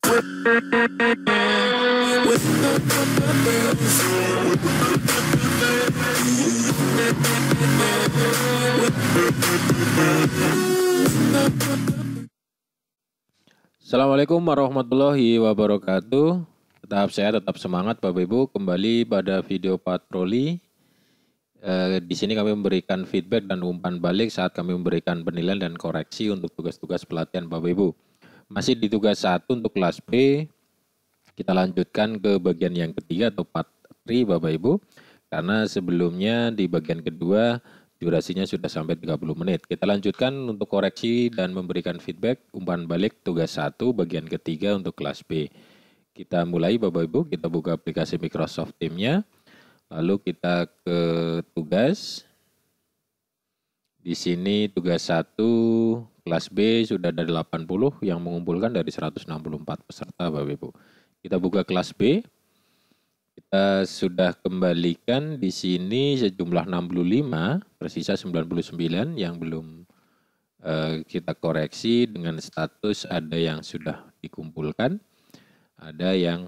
Assalamualaikum warahmatullahi wabarakatuh. Tetap sehat, tetap semangat Bapak Ibu. Kembali pada video patroli. Di sini kami memberikan feedback dan umpan balik saat kami memberikan penilaian dan koreksi untuk tugas-tugas pelatihan Bapak Ibu. Masih di tugas 1 untuk kelas B. Kita lanjutkan ke bagian yang ketiga atau part 3 Bapak Ibu. Karena sebelumnya di bagian kedua durasinya sudah sampai 30 menit. Kita lanjutkan untuk koreksi dan memberikan feedback umpan balik tugas 1 bagian ketiga untuk kelas B. Kita mulai Bapak Ibu, kita buka aplikasi Microsoft Teams-nya. Lalu kita ke tugas. Di sini tugas 1 kelas B sudah ada 80 yang mengumpulkan dari 164 peserta Bapak Ibu. Kita buka kelas B. Kita sudah kembalikan di sini sejumlah 65, tersisa 99 yang belum kita koreksi dengan status ada yang sudah dikumpulkan, ada yang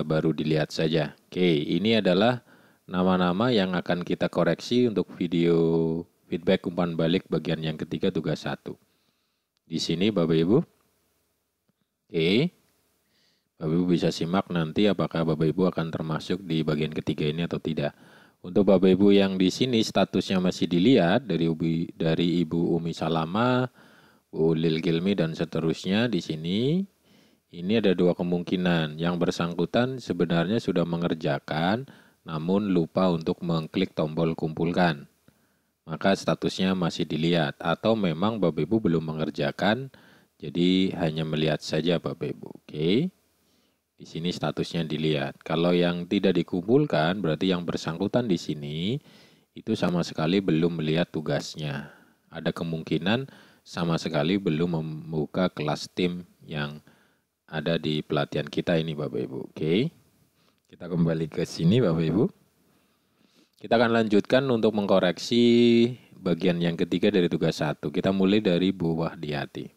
baru dilihat saja. Oke, ini adalah nama-nama yang akan kita koreksi untuk video feedback umpan balik bagian yang ketiga tugas 1. Di sini Bapak Ibu. Oke. Bapak Ibu bisa simak nanti apakah Bapak Ibu akan termasuk di bagian ketiga ini atau tidak. Untuk Bapak Ibu yang di sini statusnya masih dilihat dari Ibu Umi Salama, Bu Lil Gilmi dan seterusnya di sini. Ini ada dua kemungkinan. Yang bersangkutan sebenarnya sudah mengerjakan namun lupa untuk mengklik tombol kumpulkan. Maka statusnya masih dilihat atau memang Bapak Ibu belum mengerjakan jadi hanya melihat saja Bapak Ibu. Oke. Di sini statusnya dilihat. Kalau yang tidak dikumpulkan berarti yang bersangkutan di sini itu sama sekali belum melihat tugasnya. Ada kemungkinan sama sekali belum membuka kelas tim yang ada di pelatihan kita ini Bapak Ibu. Oke. Kita kembali ke sini Bapak Ibu. Kita akan lanjutkan untuk mengkoreksi bagian yang ketiga dari tugas 1. Kita mulai dari Bu Wahdiati.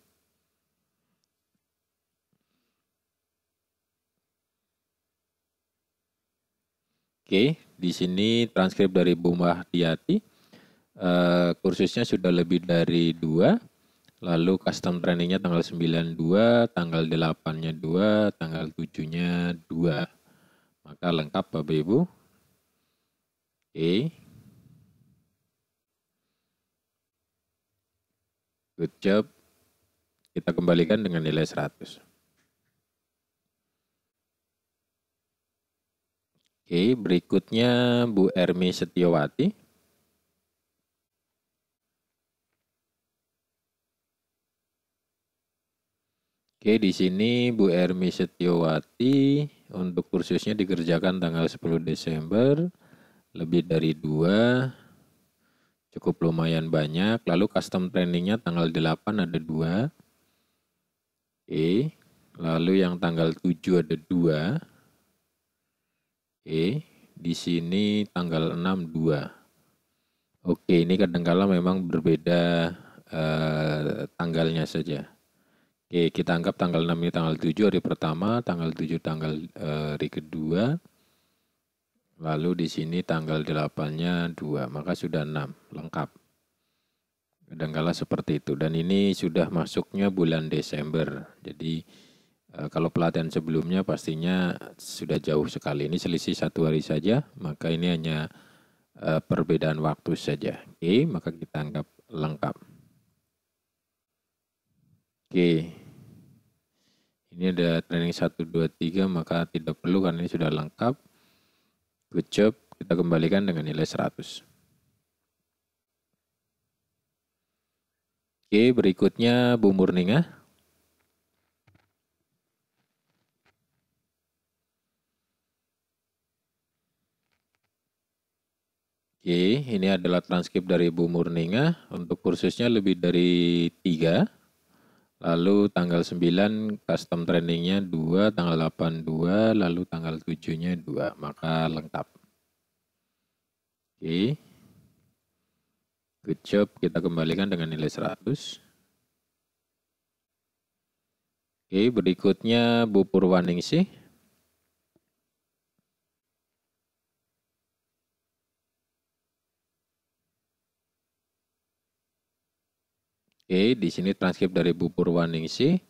Oke, di sini transkrip dari Bu Wahdiati. Kursusnya sudah lebih dari 2. Lalu custom trainingnya tanggal 9-2, tanggal 8-nya 2, tanggal 7-nya 2. Maka lengkap Bapak Ibu. Oke. Good job. Kita kembalikan dengan nilai 100. Oke, berikutnya Bu Ermi Setiawati. Oke, di sini Bu Ermi Setiawati untuk kursusnya dikerjakan tanggal 10 Desember, lebih dari 2, cukup lumayan banyak. Lalu custom trainingnya tanggal 8 ada 2. Oke, lalu yang tanggal 7 ada 2. Oke, di sini tanggal 6 2. Oke, ini kadang-kala memang berbeda tanggalnya saja. Oke, kita anggap tanggal 6 ini tanggal 7 hari pertama, tanggal 7 tanggal hari kedua. Lalu di sini tanggal 8-nya 2, maka sudah 6, lengkap. Kadang-kala seperti itu. Dan ini sudah masuknya bulan Desember. Jadi kalau pelatihan sebelumnya pastinya sudah jauh sekali. Ini selisih 1 hari saja, maka ini hanya perbedaan waktu saja. Oke, maka kita anggap lengkap. Oke, ini ada training 1, 2, 3, maka tidak perlu karena ini sudah lengkap. Good job, kita kembalikan dengan nilai 100. Oke, berikutnya Bu Murninga. Oke, ini adalah transkrip dari Bu Murninga. Untuk kursusnya lebih dari 3. Lalu tanggal 9 custom trainingnya 2, tanggal 8 2, lalu tanggal 7-nya 2. Maka lengkap. Oke. Good job, kita kembalikan dengan nilai 100. Oke, berikutnya Bu Purwaningsih. Oke, di sini transkrip dari Bu Purwaningsih.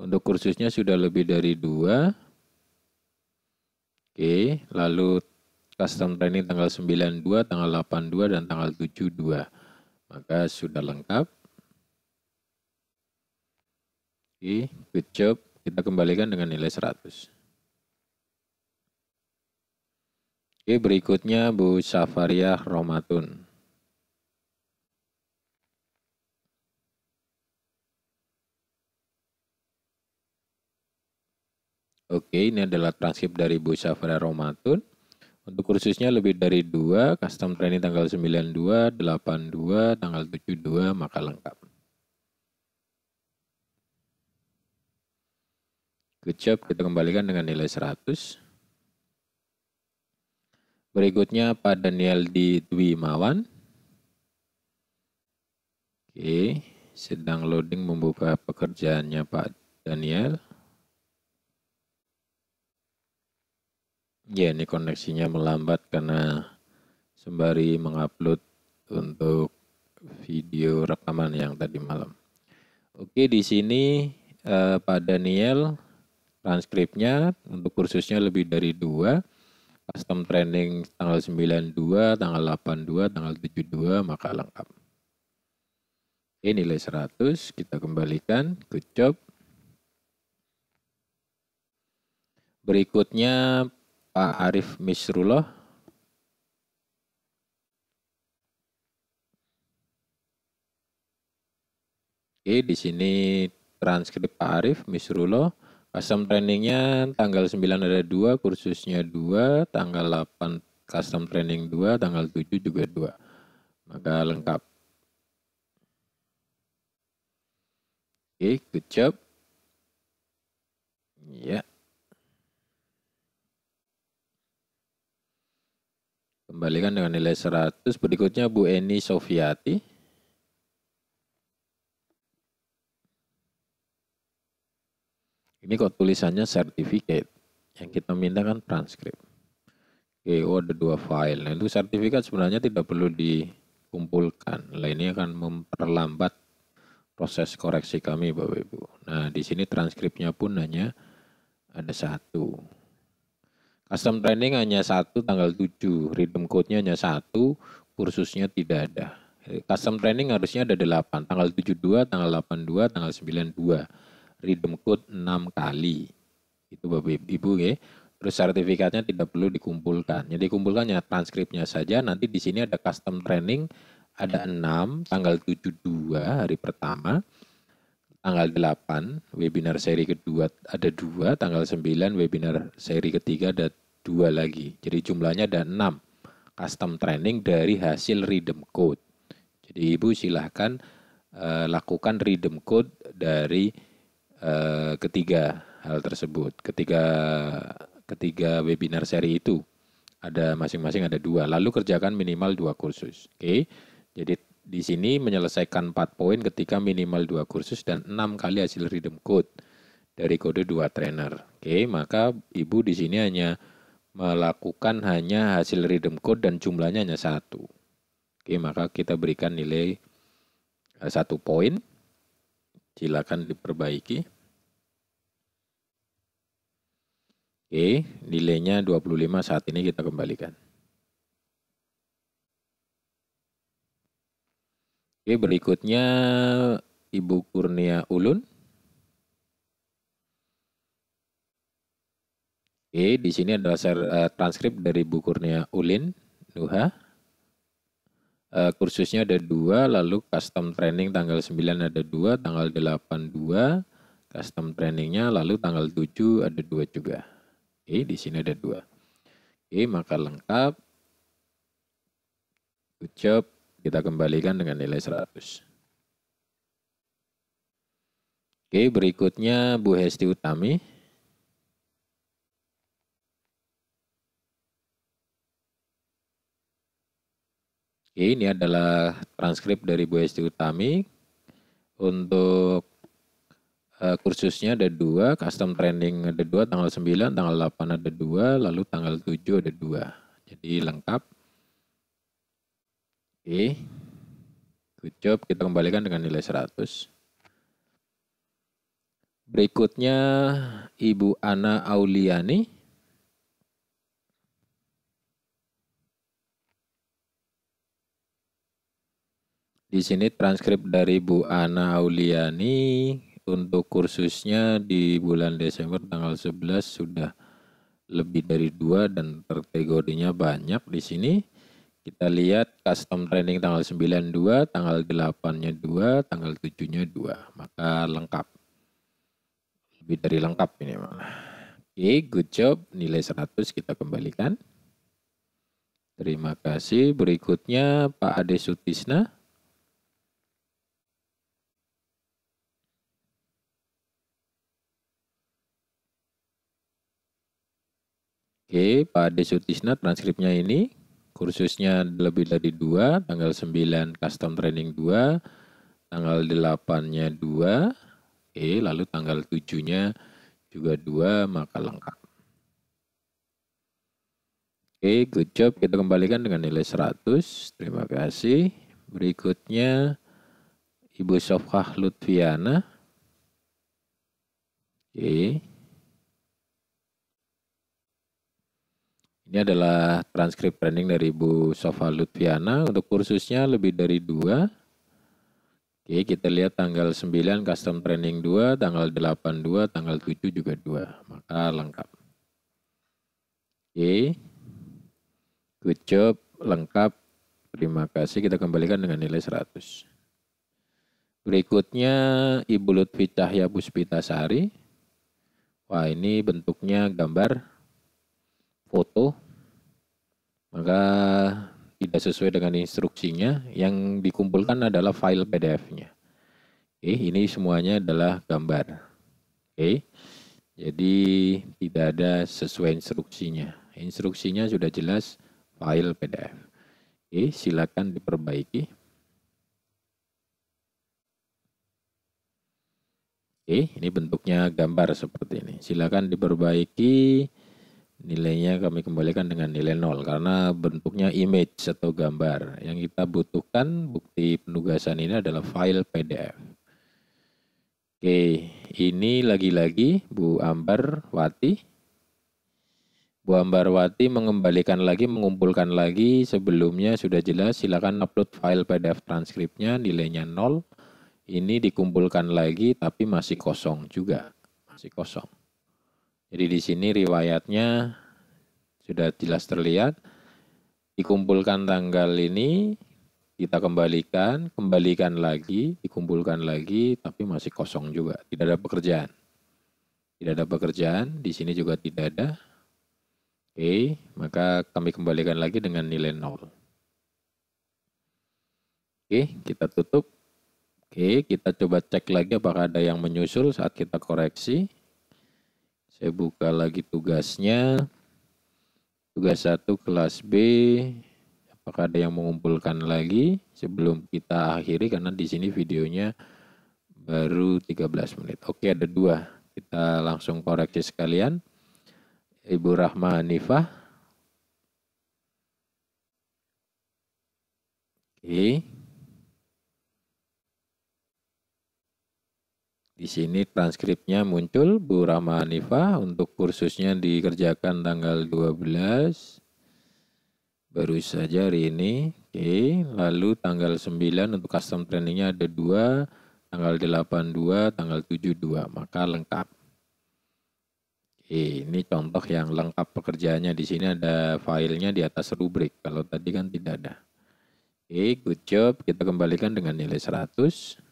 Untuk kursusnya sudah lebih dari 2. Oke, lalu custom training tanggal 92, tanggal 82, dan tanggal 72. Maka sudah lengkap. Oke, good job. Kita kembalikan dengan nilai 100. Oke, berikutnya Bu Safariah Romatun. Oke, ini adalah transkrip dari Bu Safariah Romatun. Untuk kursusnya lebih dari 2, custom training tanggal 92, 82, tanggal 72, maka lengkap. Good job, kita kembalikan dengan nilai 100. Berikutnya Pak Daniel di Dwi Mawan. Oke, sedang loading membuka pekerjaannya Pak Daniel. Ya, ini koneksinya melambat karena sembari mengupload untuk video rekaman yang tadi malam. Oke, di sini Pak Daniel transkripnya untuk kursusnya lebih dari 2, custom training tanggal 92, tanggal 82, tanggal 72, maka lengkap. Oke, nilai 100, kita kembalikan, good job. Berikutnya Pak Arif Misrullah. Oke, di sini transkrip Pak Arif Misrullah. Custom trainingnya tanggal 9 ada 2, kursusnya 2, tanggal 8 custom training 2, tanggal 7 juga 2. Maka lengkap. Oke, good job. Ya. Kembalikan dengan nilai 100. Berikutnya Bu Eni Sofiati. Ini kok tulisannya certificate. Yang kita minta kan transkrip. Oke, ada 2 file. Nah, itu sertifikat sebenarnya tidak perlu dikumpulkan. Nah, ini akan memperlambat proses koreksi kami, Bapak Ibu. Nah, di sini transkripnya pun hanya ada 1. Custom training hanya 1 tanggal 7. Rhythm code-nya hanya 1, kursusnya tidak ada. Custom training harusnya ada 8. Tanggal 72, tanggal 82, tanggal 92. Rhythm code 6 kali. Itu Bapak Ibu ya. Terus sertifikatnya tidak perlu dikumpulkan. Jadi kumpulkannya transkripnya saja. Nanti di sini ada custom training ada 6, tanggal 72 hari pertama. Tanggal 8 webinar seri kedua ada 2, tanggal 9 webinar seri ketiga ada 2 lagi. Jadi jumlahnya ada 6 custom training dari hasil Rhythm Code. Jadi Ibu silahkan lakukan Rhythm Code dari ketiga hal tersebut. Ketiga webinar seri itu ada masing-masing ada 2. Lalu kerjakan minimal 2 kursus. Oke. Jadi di sini menyelesaikan 4 poin ketika minimal 2 kursus dan 6 kali hasil Rhythm Code dari kode 2 trainer. Oke, maka Ibu di sini hanya melakukan hanya hasil Rhythm Code dan jumlahnya hanya 1. Oke, maka kita berikan nilai 1 poin. Silakan diperbaiki. Oke, nilainya 25 saat ini kita kembalikan. Oke, berikutnya Ibu Kurnia Ulun. Oke, di sini adalah transkrip dari Bu Kurnia Ulin, Nuha. Kursusnya ada 2, lalu custom training tanggal 9 ada 2, tanggal 8 2, custom trainingnya, lalu tanggal 7 ada 2 juga. Oke, di sini ada 2. Oke, maka lengkap. Good job. Kita kembalikan dengan nilai 100. Oke, berikutnya Bu Hesti Utami. Oke, ini adalah transkrip dari Bu Hesti Utami. Untuk kursusnya ada 2, custom training ada 2, tanggal 9, tanggal 8 ada 2, lalu tanggal 7 ada 2. Jadi lengkap. Oke. Good job, kita kembalikan dengan nilai 100. Berikutnya Ibu Ana Auliani. Di sini transkrip dari Bu Ana Auliani untuk kursusnya di bulan Desember tanggal 11 sudah lebih dari 2 dan kategorinya banyak di sini. Kita lihat custom training tanggal 9 2, tanggal 8-nya 2, tanggal 7-nya 2. Maka lengkap. Lebih dari lengkap ini malah. Oke, good job. Nilai 100 kita kembalikan. Terima kasih. Berikutnya Pak Ade Sutisna. Oke, Pak Ade Sutisna transkripnya ini. Kursusnya lebih dari 2, tanggal 9 custom training 2, tanggal 8-nya 2, oke, lalu tanggal 7-nya juga 2, maka lengkap. Oke, good job, kita kembalikan dengan nilai 100, terima kasih. Berikutnya Ibu Sofah Lutfiana. Oke. Ini adalah transkrip training dari Ibu Sofah Lutfiana untuk kursusnya lebih dari 2. Oke, kita lihat tanggal 9 custom training 2, tanggal 8 2, tanggal 7 juga 2. Maka lengkap. Oke. Good job, lengkap. Terima kasih, kita kembalikan dengan nilai 100. Berikutnya Ibu Lutfi Cahya Puspitasari. Wah, ini bentuknya gambar foto, maka tidak sesuai dengan instruksinya. Yang dikumpulkan adalah file PDF-nya. Oke, ini semuanya adalah gambar. Oke, jadi tidak ada sesuai instruksinya. Instruksinya sudah jelas file PDF. Oke, silakan diperbaiki. Oke, ini bentuknya gambar seperti ini. Silakan diperbaiki. Nilainya kami kembalikan dengan nilai 0 karena bentuknya image atau gambar. Yang kita butuhkan bukti penugasan ini adalah file PDF. Oke, ini lagi-lagi Bu Ambar Wati. Bu Ambar Wati mengembalikan lagi, mengumpulkan lagi. Sebelumnya sudah jelas, silakan upload file PDF transkripnya, nilainya 0. Ini dikumpulkan lagi tapi masih kosong juga, masih kosong. Jadi di sini riwayatnya sudah jelas terlihat. Dikumpulkan tanggal ini, kita kembalikan lagi, dikumpulkan lagi, tapi masih kosong juga. Tidak ada pekerjaan. Tidak ada pekerjaan, di sini juga tidak ada. Oke, maka kami kembalikan lagi dengan nilai 0. Oke, kita tutup. Oke, kita coba cek lagi apakah ada yang menyusul saat kita koreksi. Saya buka lagi tugasnya. Tugas 1 kelas B. Apakah ada yang mengumpulkan lagi sebelum kita akhiri karena di sini videonya baru 13 menit. Oke, ada 2. Kita langsung koreksi sekalian. Ibu Rahma Hanifah. Oke. Di sini transkripnya muncul, Bu Rahma Hanifah untuk kursusnya dikerjakan tanggal 12. Baru saja hari ini. Oke, lalu tanggal 9 untuk custom trainingnya ada 2, tanggal 8 2, tanggal 7 2, maka lengkap. Oke, ini contoh yang lengkap pekerjaannya. Di sini ada filenya di atas rubrik, kalau tadi kan tidak ada. Oke, good job. Kita kembalikan dengan nilai 100.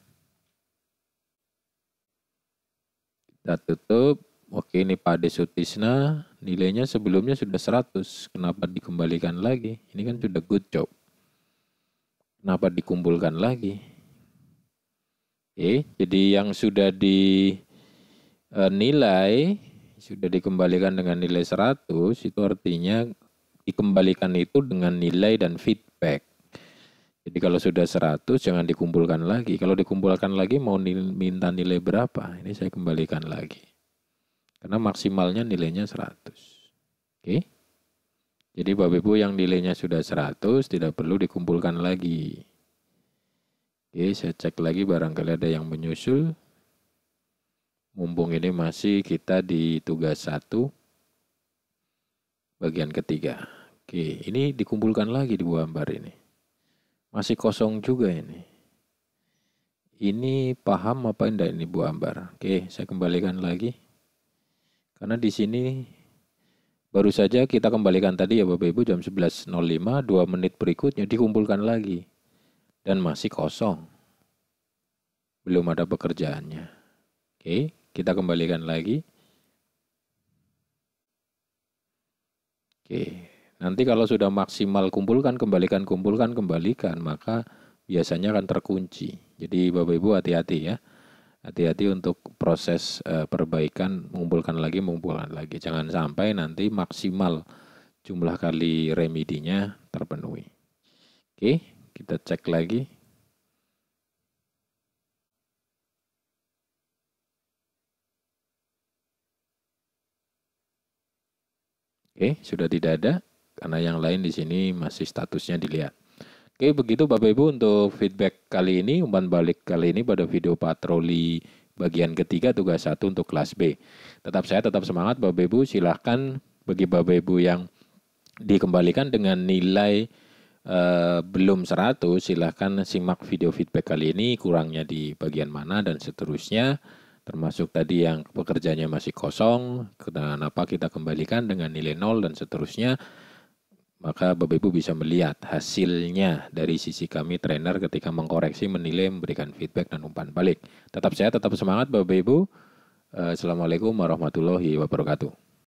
Kita tutup. Oke, ini Pak Ade Sutisna. Nilainya sebelumnya sudah 100. Kenapa dikembalikan lagi? Ini kan sudah good job. Kenapa dikumpulkan lagi? Oke, jadi yang sudah dinilai, sudah dikembalikan dengan nilai 100, itu artinya dikembalikan itu dengan nilai dan feedback. Jadi kalau sudah 100 jangan dikumpulkan lagi. Kalau dikumpulkan lagi mau minta nilai berapa? Ini saya kembalikan lagi. Karena maksimalnya nilainya 100. Oke. Jadi Bapak Ibu yang nilainya sudah 100 tidak perlu dikumpulkan lagi. Oke, saya cek lagi barangkali ada yang menyusul. Mumpung ini masih kita di tugas 1 bagian ketiga. Oke, ini dikumpulkan lagi di Bu Ambar ini. Masih kosong juga ini. Ini paham apa enggak ini Bu Ambar? Oke, saya kembalikan lagi. Karena di sini baru saja kita kembalikan tadi ya Bapak Ibu jam 11.05, 2 menit berikutnya dikumpulkan lagi. Dan masih kosong. Belum ada pekerjaannya. Oke, kita kembalikan lagi. Oke, nanti kalau sudah maksimal kumpulkan, kembalikan, maka biasanya akan terkunci. Jadi Bapak Ibu hati-hati ya. Hati-hati untuk proses perbaikan, mengumpulkan lagi. Jangan sampai nanti maksimal jumlah kali remedinya terpenuhi. Oke, kita cek lagi. Oke, sudah tidak ada karena yang lain di sini masih statusnya dilihat. Oke, begitu Bapak Ibu untuk feedback kali ini, umpan balik kali ini pada video patroli bagian ketiga tugas 1 untuk kelas B. Tetap semangat Bapak Ibu, silahkan bagi Bapak Ibu yang dikembalikan dengan nilai belum 100, silahkan simak video feedback kali ini, kurangnya di bagian mana dan seterusnya. Termasuk tadi yang pekerjaannya masih kosong, kenapa kita kembalikan dengan nilai 0 dan seterusnya. Maka Bapak Ibu bisa melihat hasilnya dari sisi kami trainer ketika mengkoreksi, menilai, memberikan feedback dan umpan balik. Tetap sehat, tetap semangat Bapak Ibu. Assalamualaikum warahmatullahi wabarakatuh.